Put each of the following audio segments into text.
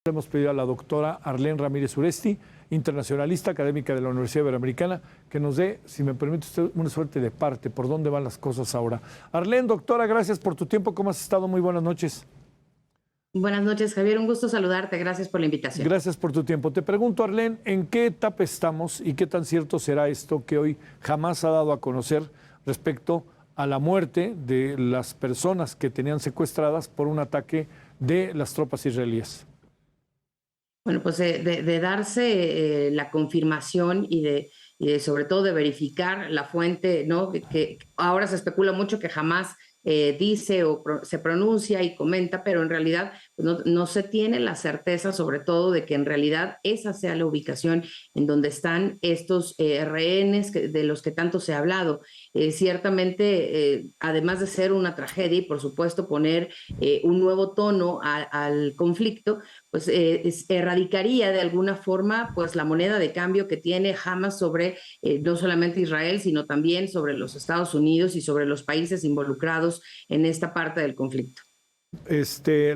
Le hemos pedido a la doctora Arlén Ramírez Uresti, internacionalista académica de la Universidad Iberoamericana, que nos dé, si me permite usted, una suerte de parte, por dónde van las cosas ahora. Arlén, doctora, gracias por tu tiempo. ¿Cómo has estado? Muy buenas noches. Buenas noches, Javier. Un gusto saludarte. Gracias por la invitación. Gracias por tu tiempo. Te pregunto, Arlén, ¿en qué etapa estamos y qué tan cierto será esto que hoy jamás ha dado a conocer respecto a la muerte de las personas que tenían secuestradas por un ataque de las tropas israelíes? Bueno, pues de darse la confirmación y de sobre todo de verificar la fuente, ¿no? Que ahora se especula mucho que jamás dice o se pronuncia y comenta, pero en realidad no se tiene la certeza, sobre todo, de que en realidad esa sea la ubicación en donde están estos rehenes de los que tanto se ha hablado. Ciertamente, además de ser una tragedia y, por supuesto, poner un nuevo tono al conflicto, pues erradicaría de alguna forma pues la moneda de cambio que tiene Hamas sobre no solamente Israel, sino también sobre los Estados Unidos y sobre los países involucrados en esta parte del conflicto.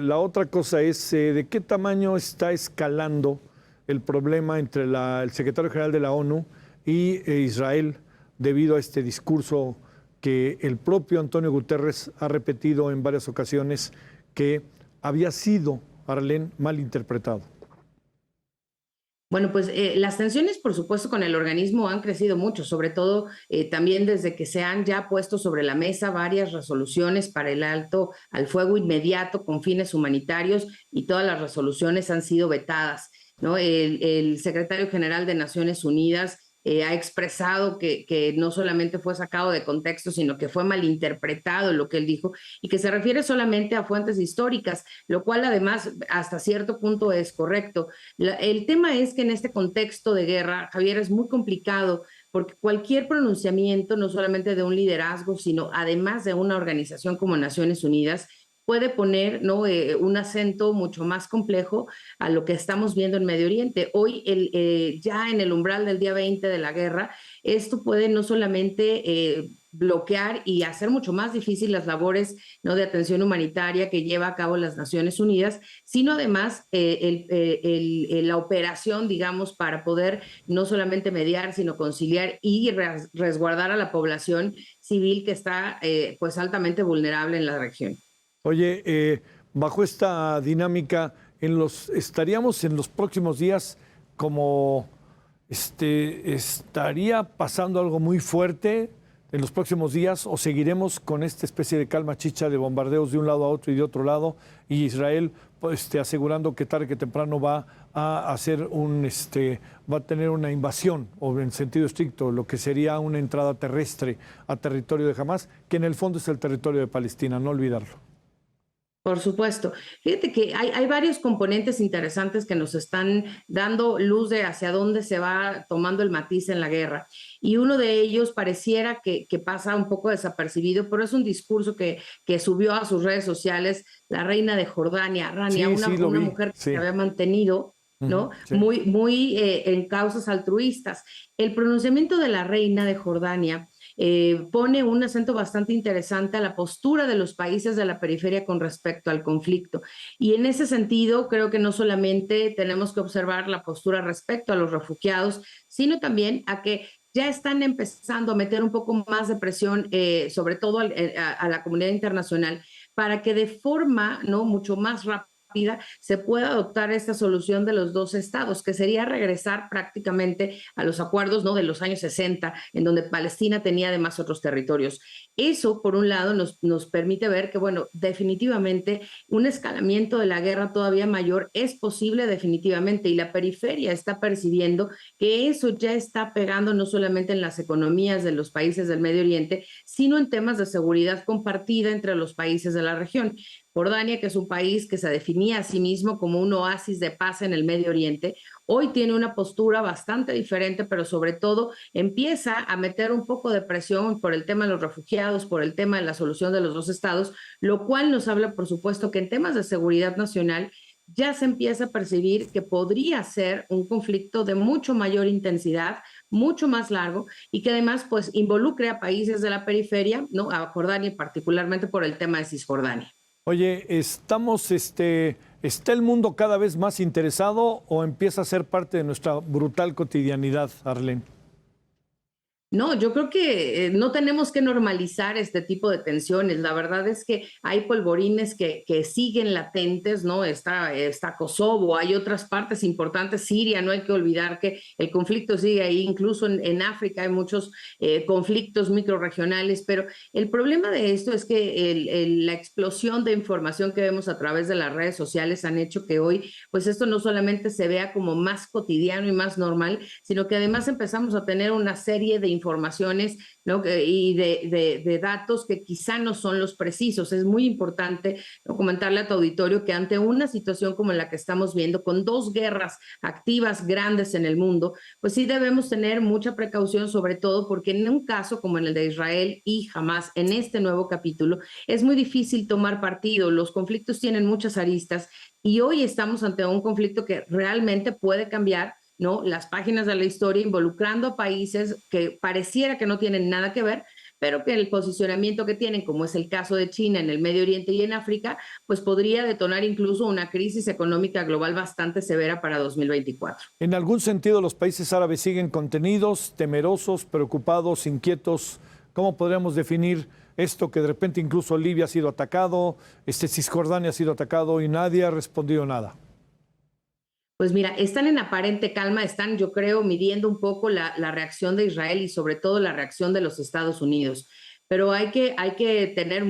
La otra cosa es, ¿de qué tamaño está escalando el problema entre el secretario general de la ONU y Israel debido a este discurso que el propio Antonio Guterres ha repetido en varias ocasiones que había sido, Arlén, mal interpretado? Bueno, pues las tensiones, por supuesto, con el organismo han crecido mucho, sobre todo también desde que se han ya puesto sobre la mesa varias resoluciones para el alto al fuego inmediato con fines humanitarios y todas las resoluciones han sido vetadas, ¿no? El secretario general de Naciones Unidas ha expresado que no solamente fue sacado de contexto, sino que fue malinterpretado lo que él dijo y que se refiere solamente a fuentes históricas, lo cual además hasta cierto punto es correcto. El tema es que en este contexto de guerra, Javier, es muy complicado porque cualquier pronunciamiento, no solamente de un liderazgo, sino además de una organización como Naciones Unidas, puede poner, ¿no? Un acento mucho más complejo a lo que estamos viendo en Medio Oriente. Hoy, ya en el umbral del día 20 de la guerra, esto puede no solamente bloquear y hacer mucho más difícil las labores, ¿no?, de atención humanitaria que lleva a cabo las Naciones Unidas, sino además la operación, digamos, para poder no solamente mediar, sino conciliar y resguardar a la población civil que está pues altamente vulnerable en la región. Oye, bajo esta dinámica, estaríamos en los próximos días como estaría pasando algo muy fuerte en los próximos días, o seguiremos con esta especie de calma chicha de bombardeos de un lado a otro y de otro lado, y Israel pues, asegurando que tarde que temprano va a hacer va a tener una invasión, o en sentido estricto, lo que sería una entrada terrestre a territorio de Hamás, que en el fondo es el territorio de Palestina, no olvidarlo. Por supuesto. Fíjate que hay varios componentes interesantes que nos están dando luz de hacia dónde se va tomando el matiz en la guerra. Y uno de ellos pareciera que pasa un poco desapercibido, pero es un discurso que subió a sus redes sociales la reina de Jordania, Rania, Sí, lo una vi, mujer que sí. se había mantenido, ¿no? Sí. Muy en causas altruistas. El pronunciamiento de la reina de Jordania pone un acento bastante interesante a la postura de los países de la periferia con respecto al conflicto. Y en ese sentido, creo que no solamente tenemos que observar la postura respecto a los refugiados, sino también a que ya están empezando a meter un poco más de presión, sobre todo a la comunidad internacional, para que de forma, ¿no?, mucho más rápida se pueda adoptar esta solución de los dos estados, que sería regresar prácticamente a los acuerdos, ¿no?, de los años 60, en donde Palestina tenía además otros territorios. Eso, por un lado, nos permite ver que, bueno, definitivamente un escalamiento de la guerra todavía mayor es posible definitivamente, y la periferia está percibiendo que eso ya está pegando no solamente en las economías de los países del Medio Oriente, sino en temas de seguridad compartida entre los países de la región. Jordania, que es un país que se definía a sí mismo como un oasis de paz en el Medio Oriente, hoy tiene una postura bastante diferente, pero sobre todo empieza a meter un poco de presión por el tema de los refugiados, por el tema de la solución de los dos estados, lo cual nos habla, por supuesto, que en temas de seguridad nacional ya se empieza a percibir que podría ser un conflicto de mucho mayor intensidad, mucho más largo, y que además pues involucre a países de la periferia, ¿no?, a Jordania, particularmente por el tema de Cisjordania. Oye, estamos ¿Está el mundo cada vez más interesado o empieza a ser parte de nuestra brutal cotidianidad, Arlene? No, yo creo que no tenemos que normalizar este tipo de tensiones. La verdad es que hay polvorines que siguen latentes, ¿no? Está Kosovo, hay otras partes importantes, Siria, no hay que olvidar que el conflicto sigue ahí, incluso en África hay muchos conflictos microrregionales, pero el problema de esto es que la explosión de información que vemos a través de las redes sociales han hecho que hoy, pues esto no solamente se vea como más cotidiano y más normal, sino que además empezamos a tener una serie de informaciones, ¿no? Y de datos que quizá no son los precisos. Es muy importante, ¿no?, comentarle a tu auditorio que ante una situación como la que estamos viendo, con 2 guerras activas grandes en el mundo, pues sí debemos tener mucha precaución, sobre todo porque en un caso como en el de Israel y Hamás, en este nuevo capítulo, es muy difícil tomar partido. Los conflictos tienen muchas aristas y hoy estamos ante un conflicto que realmente puede cambiar, ¿no?, las páginas de la historia, involucrando a países que pareciera que no tienen nada que ver, pero que el posicionamiento que tienen, como es el caso de China en el Medio Oriente y en África, pues podría detonar incluso una crisis económica global bastante severa para 2024. En algún sentido, los países árabes siguen contenidos, temerosos, preocupados, inquietos. ¿Cómo podríamos definir esto que de repente incluso Libia ha sido atacado, Cisjordania ha sido atacado y nadie ha respondido nada? Pues mira, están en aparente calma, están, yo creo, midiendo un poco la reacción de Israel y sobre todo la reacción de los Estados Unidos. Pero hay que tener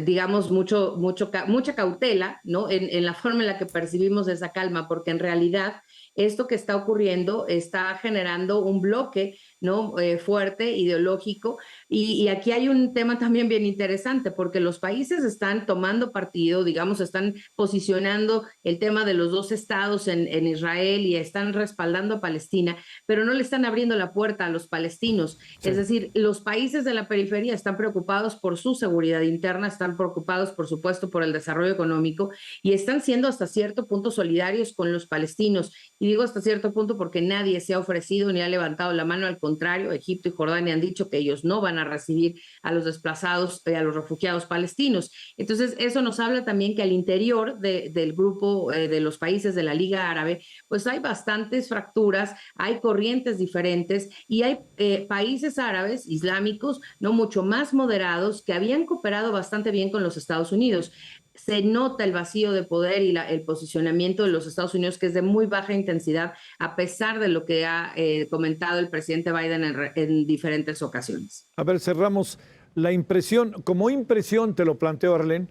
digamos, mucha cautela, ¿no?, en la forma en la que percibimos esa calma, porque en realidad esto que está ocurriendo está generando un bloque, ¿no?, fuerte, ideológico. Y aquí hay un tema también bien interesante, porque los países están tomando partido, digamos, están posicionando el tema de los 2 estados en Israel y están respaldando a Palestina, pero no le están abriendo la puerta a los palestinos. Sí. Es decir, los países de la periferia están preocupados por su seguridad interna, están preocupados, por supuesto, por el desarrollo económico y están siendo hasta cierto punto solidarios con los palestinos. Y digo hasta cierto punto porque nadie se ha ofrecido ni ha levantado la mano. Al contrario, Egipto y Jordania han dicho que ellos no van a recibir a los desplazados, a los refugiados palestinos. Entonces, eso nos habla también que al interior del grupo de los países de la Liga Árabe, pues hay bastantes fracturas, hay corrientes diferentes y hay países árabes islámicos, no mucho más moderados, que habían cooperado bastante bien con los Estados Unidos. Se nota el vacío de poder y el posicionamiento de los Estados Unidos, que es de muy baja intensidad, a pesar de lo que ha comentado el presidente Biden en diferentes ocasiones. A ver, cerramos. La impresión, como impresión te lo planteo, Arlene,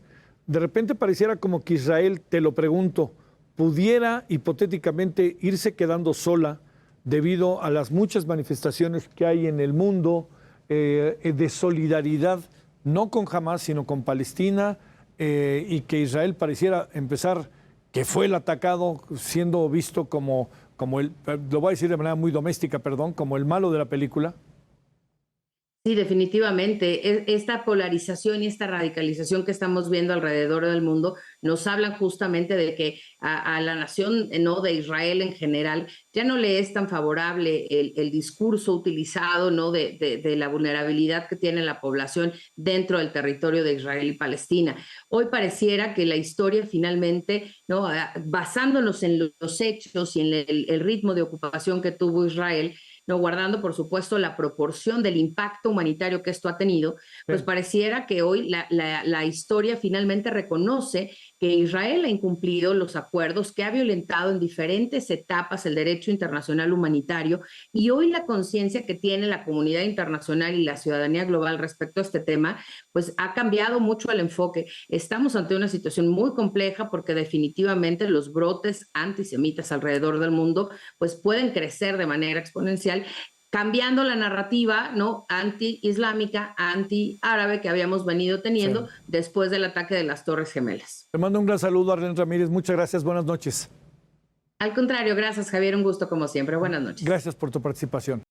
de repente pareciera como que Israel, te lo pregunto, pudiera hipotéticamente irse quedando sola debido a las muchas manifestaciones que hay en el mundo de solidaridad, no con Hamás, sino con Palestina, y que Israel pareciera empezar, que fue el atacado, siendo visto como lo voy a decir de manera muy doméstica, perdón, como el malo de la película. Sí, definitivamente. Esta polarización y esta radicalización que estamos viendo alrededor del mundo nos hablan justamente de que a la nación, ¿no?, de Israel en general ya no le es tan favorable el discurso utilizado, ¿no?, de la vulnerabilidad que tiene la población dentro del territorio de Israel y Palestina. Hoy pareciera que la historia finalmente, ¿no?, basándonos en los hechos y en el ritmo de ocupación que tuvo Israel, no guardando, por supuesto, la proporción del impacto humanitario que esto ha tenido, pues pareciera que hoy la historia finalmente reconoce que Israel ha incumplido los acuerdos, que ha violentado en diferentes etapas el derecho internacional humanitario, y hoy la conciencia que tiene la comunidad internacional y la ciudadanía global respecto a este tema, pues ha cambiado mucho el enfoque. Estamos ante una situación muy compleja porque definitivamente los brotes antisemitas alrededor del mundo pues pueden crecer de manera exponencial, cambiando la narrativa, ¿no?, anti-islámica, anti-árabe que habíamos venido teniendo después del ataque de las Torres Gemelas. Te mando un gran saludo, Arlene Ramírez. Muchas gracias. Buenas noches. Al contrario, gracias, Javier. Un gusto como siempre. Buenas noches. Gracias por tu participación.